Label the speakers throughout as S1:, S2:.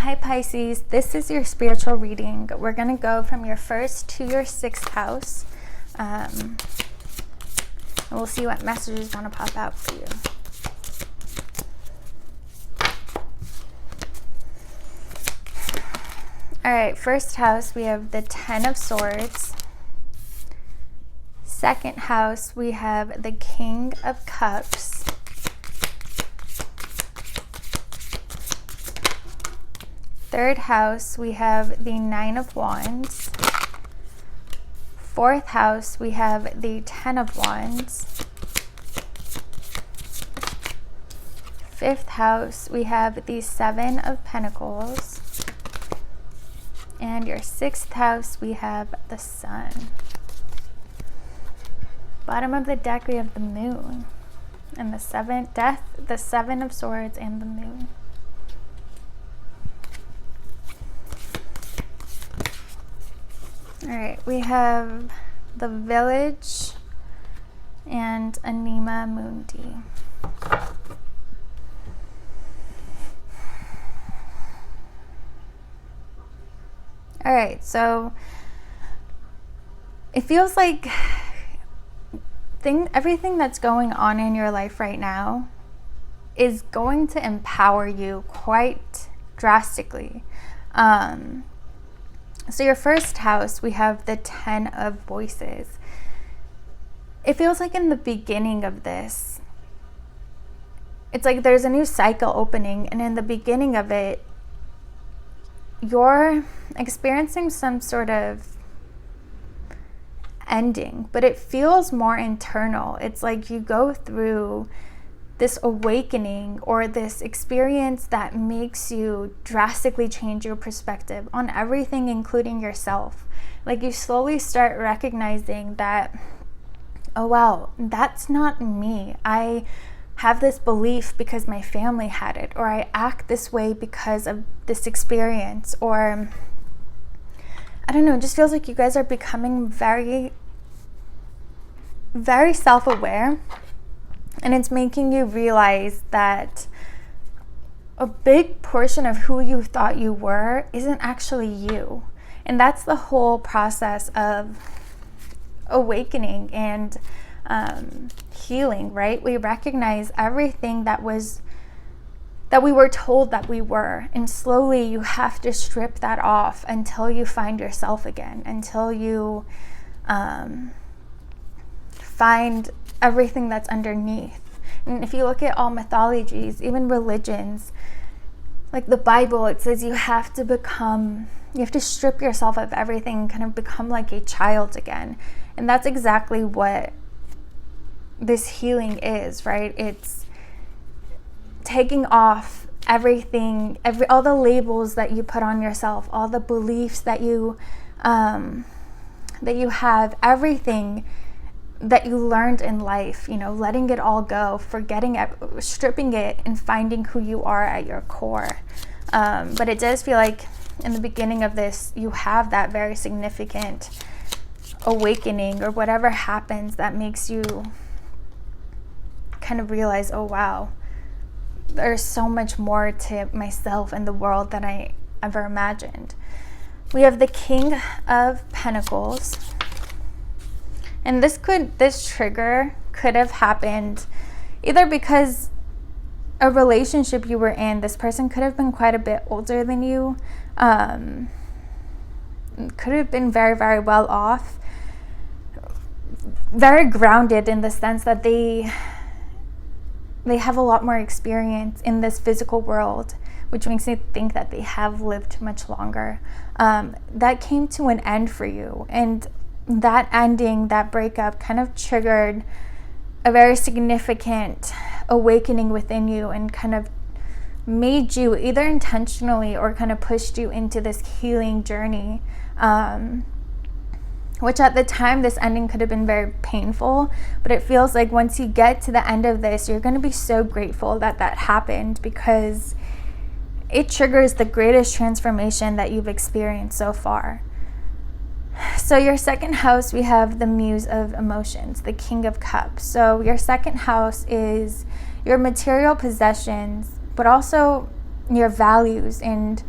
S1: Hi Pisces, this is your spiritual reading. We're going to go from your first to your sixth house. And we'll see what messages want to pop out for you. All right, first house, we have the Ten of Swords. Second house, we have the King of Cups. Third house, we have the Nine of Wands. Fourth house, we have the Ten of Wands. Fifth house, we have the Seven of Pentacles. And your sixth house, we have the Sun. Bottom of the deck, we have the Moon. And the Seven of Swords, and the Moon. All right, we have the Village and Anima Mundi. All right, so it feels like everything that's going on in your life right now is going to empower you quite drastically. So your first house, we have the Ten of Voices. It feels like in the beginning of this, it's like there's a new cycle opening, and in the beginning of it, you're experiencing some sort of ending, but it feels more internal. It's like you go through this awakening or this experience that makes you drastically change your perspective on everything, including yourself. Like you slowly start recognizing that, oh wow, that's not me. I have this belief because my family had it, or I act this way because of this experience, or I don't know, it just feels like you guys are becoming very, very self-aware. And it's making you realize that a big portion of who you thought you were isn't actually you. And that's the whole process of awakening and healing, right? We recognize everything that we were told that we were. And slowly you have to strip that off until you find yourself again, until you find everything that's underneath. And if you look at all mythologies, even religions, like the Bible, it says you have to strip yourself of everything and kind of become like a child again. And that's exactly what this healing is, right? It's taking off everything, all the labels that you put on yourself, all the beliefs that you have, everything that you learned in life, letting it all go, forgetting it, stripping it, and finding who you are at your core. But it does feel like in the beginning of this, you have that very significant awakening, or whatever happens that makes you kind of realize, oh wow, there's so much more to myself and the world than I ever imagined. We have the King of Pentacles. And this trigger could have happened either because a relationship you were in, this person could have been quite a bit older than you, could have been very, very well off, very grounded in the sense that they have a lot more experience in this physical world, which makes me think that they have lived much longer. That came to an end for you, and that ending, that breakup, kind of triggered a very significant awakening within you, and kind of made you either intentionally or kind of pushed you into this healing journey, which at the time, this ending could have been very painful, but it feels like once you get to the end of this, you're going to be so grateful that that happened, because it triggers the greatest transformation that you've experienced so far. So your second house, we have the Muse of Emotions, the King of Cups. So your second house is your material possessions, but also your values and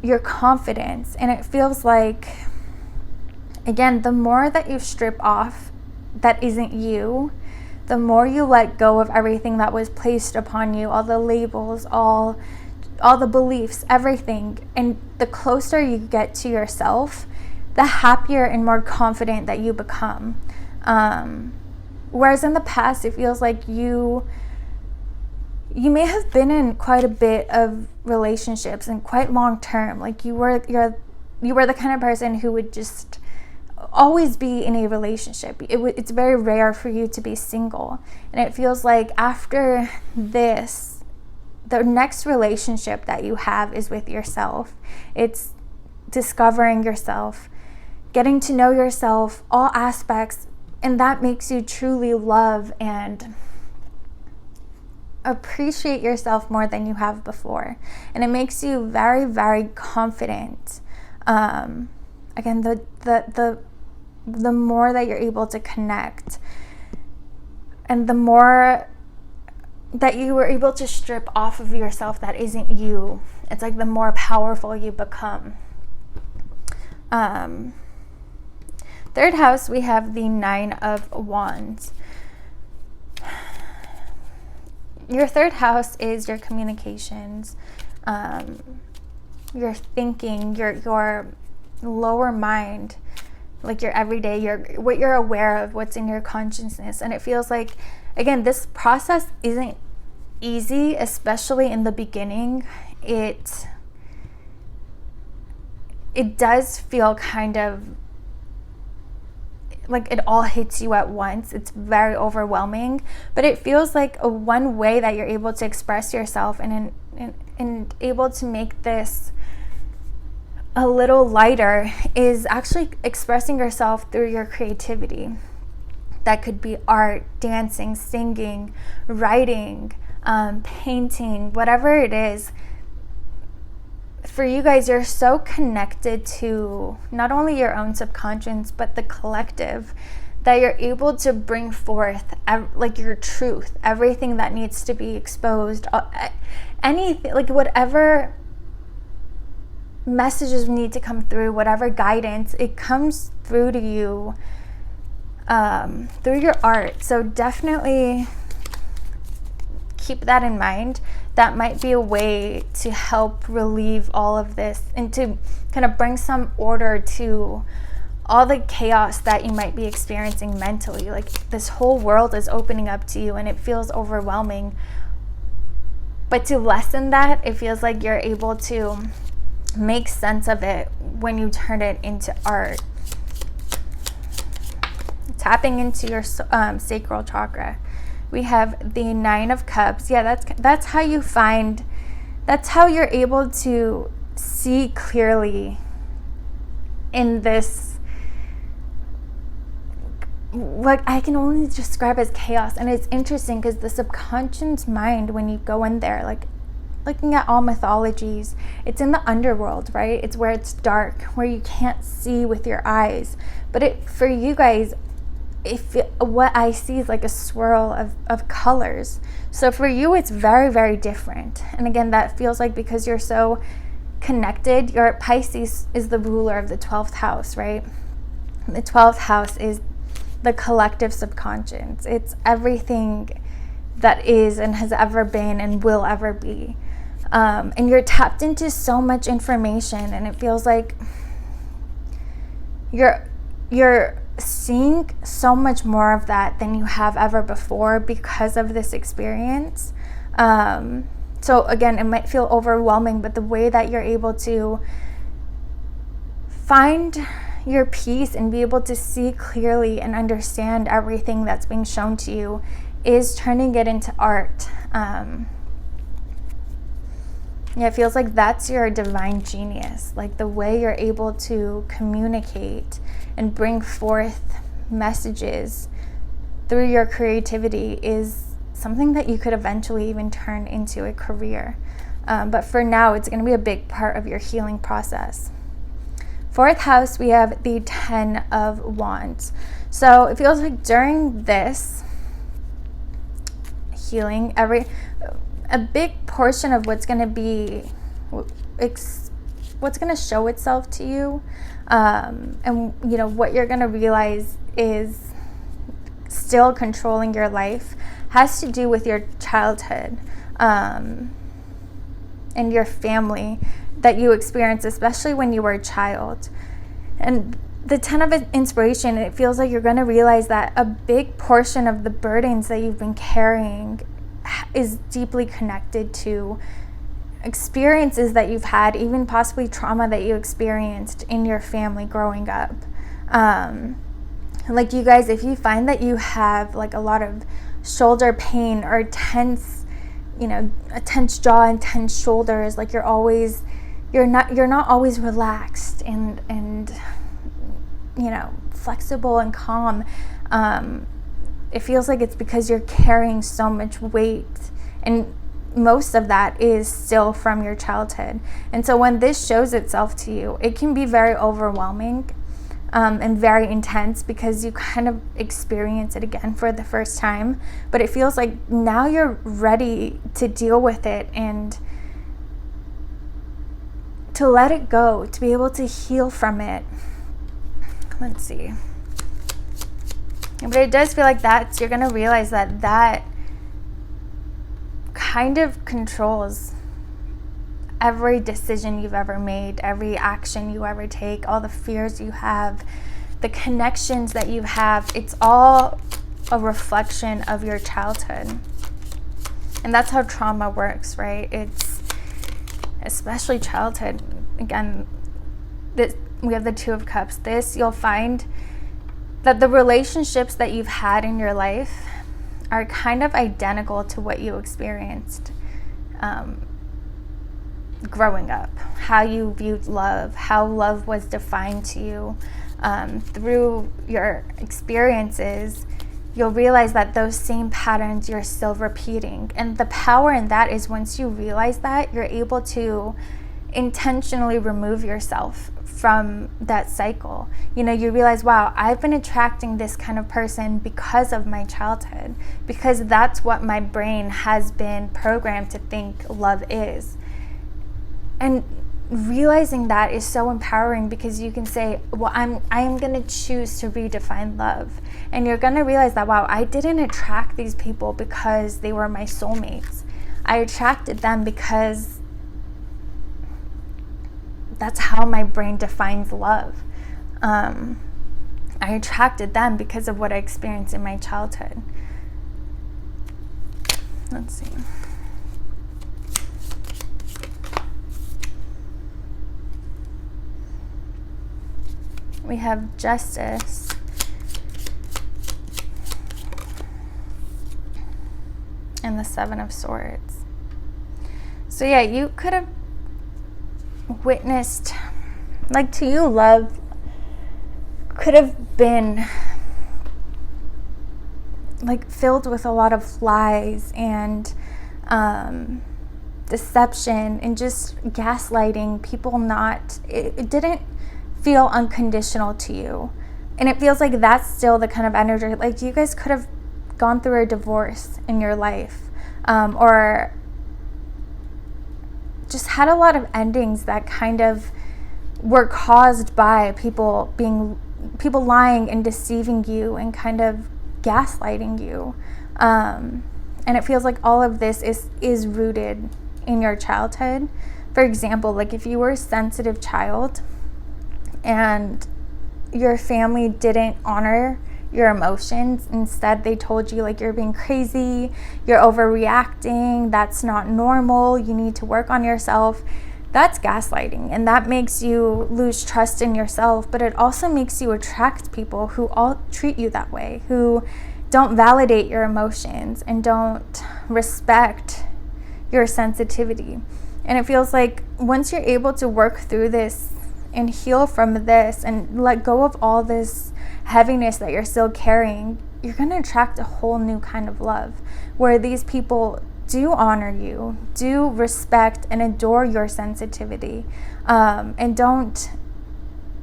S1: your confidence. And it feels like, again, the more that you strip off that isn't you, the more you let go of everything that was placed upon you, all the labels, all the beliefs, everything. And the closer you get to yourself, the happier and more confident that you become. Whereas in the past, it feels like you may have been in quite a bit of relationships and quite long term. Like you were the kind of person who would just always be in a relationship. It's very rare for you to be single. And it feels like after this, the next relationship that you have is with yourself. It's discovering yourself, getting to know yourself, all aspects, and that makes you truly love and appreciate yourself more than you have before. And it makes you very, very confident. Again, the more that you're able to connect, and the more that you were able to strip off of yourself that isn't you, it's like the more powerful you become. Third house, we have the 9 of Wands. Your third house is your communications, your thinking, your lower mind, like your everyday, what you're aware of, what's in your consciousness. And it feels like, again, this process isn't easy, especially in the beginning. It does feel kind of like it all hits you at once. It's very overwhelming, but it feels like one way that you're able to express yourself and able to make this a little lighter is actually expressing yourself through your creativity. That could be art, dancing, singing, writing, painting, whatever it is. For you guys, you're so connected to not only your own subconscious, but the collective, that you're able to bring forth like your truth, everything that needs to be exposed, anything, like whatever messages need to come through, whatever guidance, it comes through to you through your art. So definitely keep that in mind. That might be a way to help relieve all of this and to kind of bring some order to all the chaos that you might be experiencing mentally. Like this whole world is opening up to you and it feels overwhelming. But to lessen that, it feels like you're able to make sense of it when you turn it into art. Tapping into your sacral chakra. We have the 9 of Cups. Yeah, that's how you find, that's how you're able to see clearly in this, what I can only describe as chaos. And it's interesting because the subconscious mind, when you go in there, like looking at all mythologies, it's in the underworld, right? It's where it's dark, where you can't see with your eyes. But for you guys, what I see is like a swirl of colors. So for you, it's very, very different. And again, that feels like because you're so connected, your Pisces is the ruler of the 12th house, right? And the 12th house is the collective subconscious. It's everything that is and has ever been and will ever be. And you're tapped into so much information, and it feels like you're seeing so much more of that than you have ever before because of this experience. So again, it might feel overwhelming, but the way that you're able to find your peace and be able to see clearly and understand everything that's being shown to you is turning it into art. It feels like that's your divine genius, like the way you're able to communicate and bring forth messages through your creativity is something that you could eventually even turn into a career. But for now, it's going to be a big part of your healing process. 4th house, we have the 10 of Wands. So it feels like during this healing, a big portion of what's going to be what's going to show itself to you, and you know what you're going to realize is still controlling your life has to do with your childhood, and your family that you experienced, especially when you were a child. And the 10 of inspiration, it feels like you're going to realize that a big portion of the burdens that you've been carrying is deeply connected to experiences that you've had, even possibly trauma that you experienced in your family growing up. Like you guys, if you find that you have like a lot of shoulder pain or tense, you know, a tense jaw and tense shoulders, like you're not always relaxed and you know, flexible and calm, it feels like it's because you're carrying so much weight, and most of that is still from your childhood. And so when this shows itself to you, it can be very overwhelming, and very intense, because you kind of experience it again for the first time. But it feels like now you're ready to deal with it and to let it go, to be able to heal from it. Let's see. But it does feel like you're going to realize that kind of controls every decision you've ever made, every action you ever take, all the fears you have, the connections that you have. It's all a reflection of your childhood. And that's how trauma works, right? It's especially childhood. Again, we have the Two of Cups. This, you'll find that the relationships that you've had in your life are kind of identical to what you experienced growing up, how you viewed love, how love was defined to you. Through your experiences, you'll realize that those same patterns you're still repeating. And the power in that is, once you realize that, you're able to intentionally remove yourself from that cycle. You know, you realize, wow, I've been attracting this kind of person because of my childhood, because that's what my brain has been programmed to think love is. And realizing that is so empowering, because you can say, well, I am going to choose to redefine love. And you're going to realize that, wow, I didn't attract these people because they were my soulmates. I attracted them because that's how my brain defines love. I attracted them because of what I experienced in my childhood. Let's see. We have Justice. And the Seven of Swords. So yeah, you could have witnessed, like, to you, love could have been like filled with a lot of lies and deception and just gaslighting people. It didn't feel unconditional to you. And it feels like that's still the kind of energy, like you guys could have gone through a divorce in your life, or just had a lot of endings that kind of were caused by people lying and deceiving you and kind of gaslighting you. And it feels like all of this is rooted in your childhood. For example, like if you were a sensitive child and your family didn't honor your emotions, instead they told you like you're being crazy, you're overreacting, that's not normal, you need to work on yourself. That's gaslighting, and that makes you lose trust in yourself, but it also makes you attract people who all treat you that way, who don't validate your emotions and don't respect your sensitivity. And it feels like once you're able to work through this and heal from this and let go of all this heaviness that you're still carrying, you're going to attract a whole new kind of love where these people do honor you, do respect and adore your sensitivity, and don't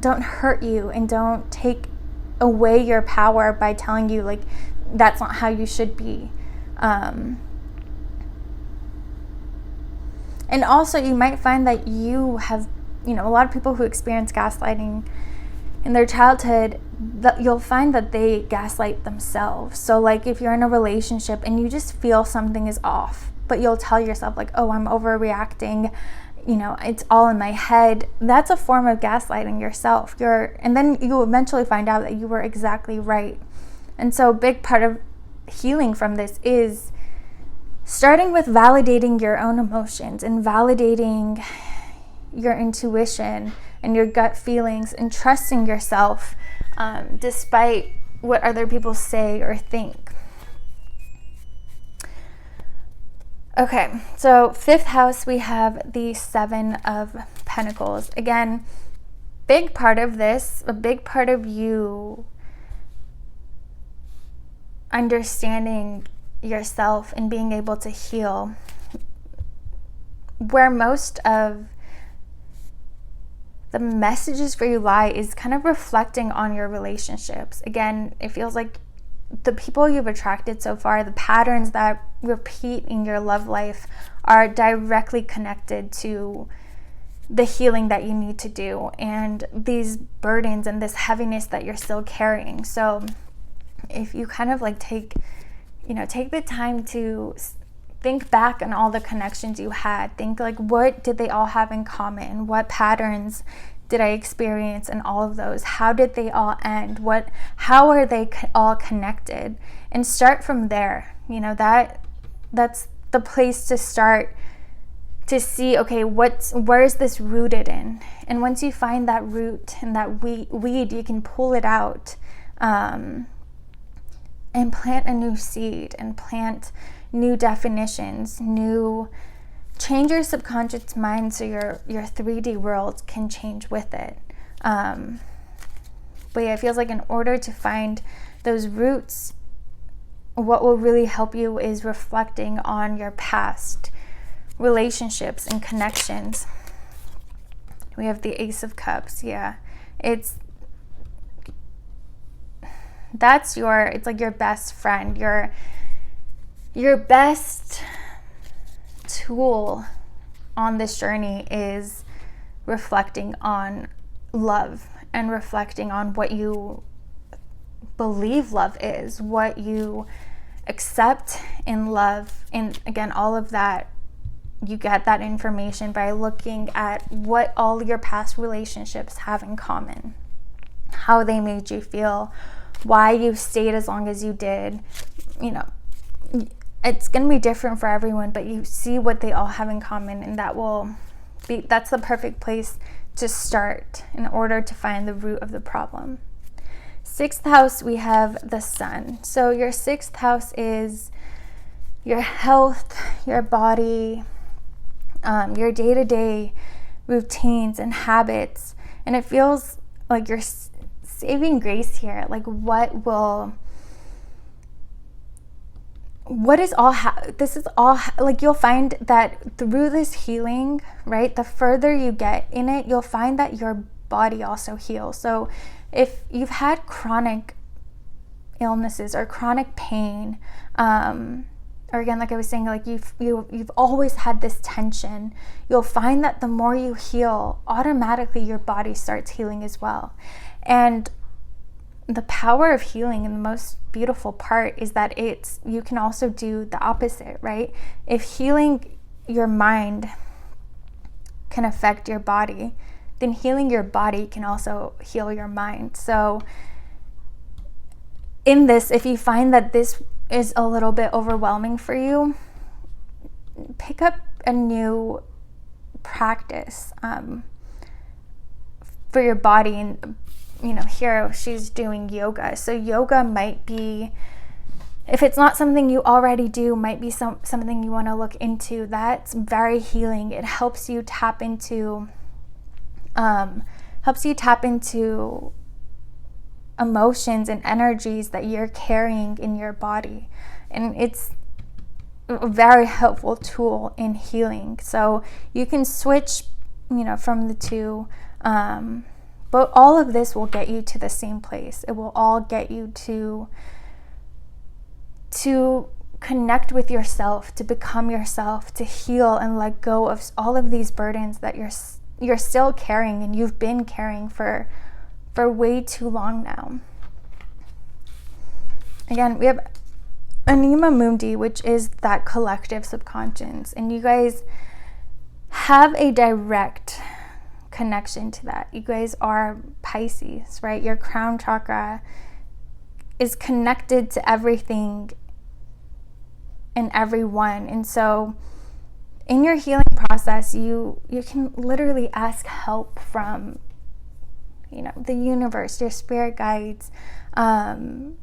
S1: hurt you and don't take away your power by telling you like that's not how you should be. And also you might find that you have a lot of people who experience gaslighting in their childhood, that you'll find that they gaslight themselves. So like if you're in a relationship and you just feel something is off, but you'll tell yourself like, oh, I'm overreacting, it's all in my head. That's a form of gaslighting yourself. And then you eventually find out that you were exactly right. And so a big part of healing from this is starting with validating your own emotions and validating your intuition and your gut feelings and trusting yourself despite what other people say or think. Okay, so 5th house, we have the 7 of Pentacles. Again, big part of this, a big part of you understanding yourself and being able to heal, where most of the messages for you lie is kind of reflecting on your relationships. Again, it feels like the people you've attracted so far, the patterns that repeat in your love life are directly connected to the healing that you need to do and these burdens and this heaviness that you're still carrying. So if you kind of like take the time to think back on all the connections you had, think like, what did they all have in common? What patterns did I experience in all of those? How did they all end? How are they all connected? And start from there. That's the place to start to see, okay, where is this rooted in? And once you find that root and that weed, you can pull it out and plant a new seed and plant new definitions, change your subconscious mind so your 3D world can change with it. But yeah, it feels like in order to find those roots, what will really help you is reflecting on your past relationships and connections. We have the Ace of Cups. Yeah, it's like your best friend, your best tool on this journey is reflecting on love and reflecting on what you believe love is, what you accept in love. And again, all of that, you get that information by looking at what all your past relationships have in common, how they made you feel, why you stayed as long as you did. It's going to be different for everyone, but you see what they all have in common, and that's the perfect place to start in order to find the root of the problem. 6th house, we have the Sun. So your 6th house is your health, your body, your day-to-day routines and habits. And it feels like you're saving grace here. Like this is all like, you'll find that through this healing, right, the further you get in it, you'll find that your body also heals. So if you've had chronic illnesses or chronic pain, or again, like I was saying, like you've always had this tension, you'll find that the more you heal, automatically your body starts healing as well. And the power of healing, and the most beautiful part, is that you can also do the opposite, right? If healing your mind can affect your body, then healing your body can also heal your mind. So in this, if you find that this is a little bit overwhelming for you, pick up a new practice for your body. And here she's doing yoga. So yoga might be, if it's not something you already do, might be something you want to look into. That's very healing. It helps you tap into emotions and energies that you're carrying in your body. And it's a very helpful tool in healing. So you can switch, from the two. But all of this will get you to the same place. It will all get you to connect with yourself, to become yourself, to heal and let go of all of these burdens that you're still caring, and you've been caring for way too long now. Again, we have Anima Mundi, which is that collective subconscious, and you guys have a direct connection to that. You guys are Pisces, right? Your crown chakra is connected to everything and everyone. And so in your healing process, you can literally ask help from, you know, the universe, your spirit guides, the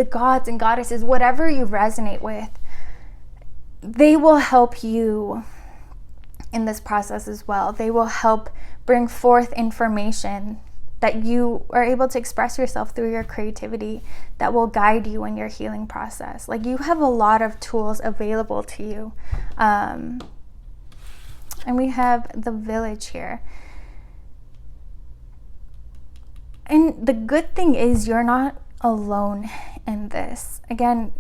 S1: gods and goddesses, whatever you resonate with. They will help you in this process as well. They will help bring forth information that you are able to express yourself through your creativity, that will guide you in your healing process. Like, you have a lot of tools available to you. And we have the Village here. And the good thing is you're not alone in this. Again,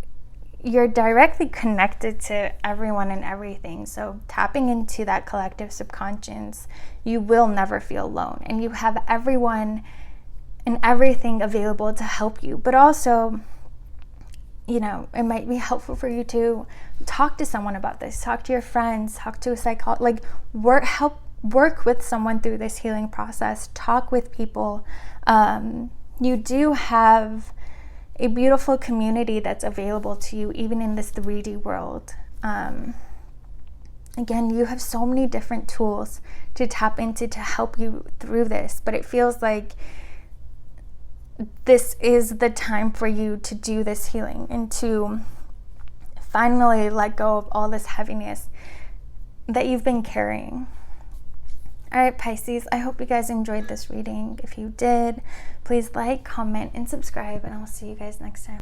S1: you're directly connected to everyone and everything. So tapping into that collective subconscious, you will never feel alone. And you have everyone and everything available to help you. But also, you know, it might be helpful for you to talk to someone about this. Talk to your friends, talk to a psychologist, like work with someone through this healing process. Talk with people. You do have a beautiful community that's available to you, even in this 3D world. Again, you have so many different tools to tap into to help you through this, but it feels like this is the time for you to do this healing and to finally let go of all this heaviness that you've been carrying. All right, Pisces, I hope you guys enjoyed this reading. If you did, please like, comment, and subscribe, and I'll see you guys next time.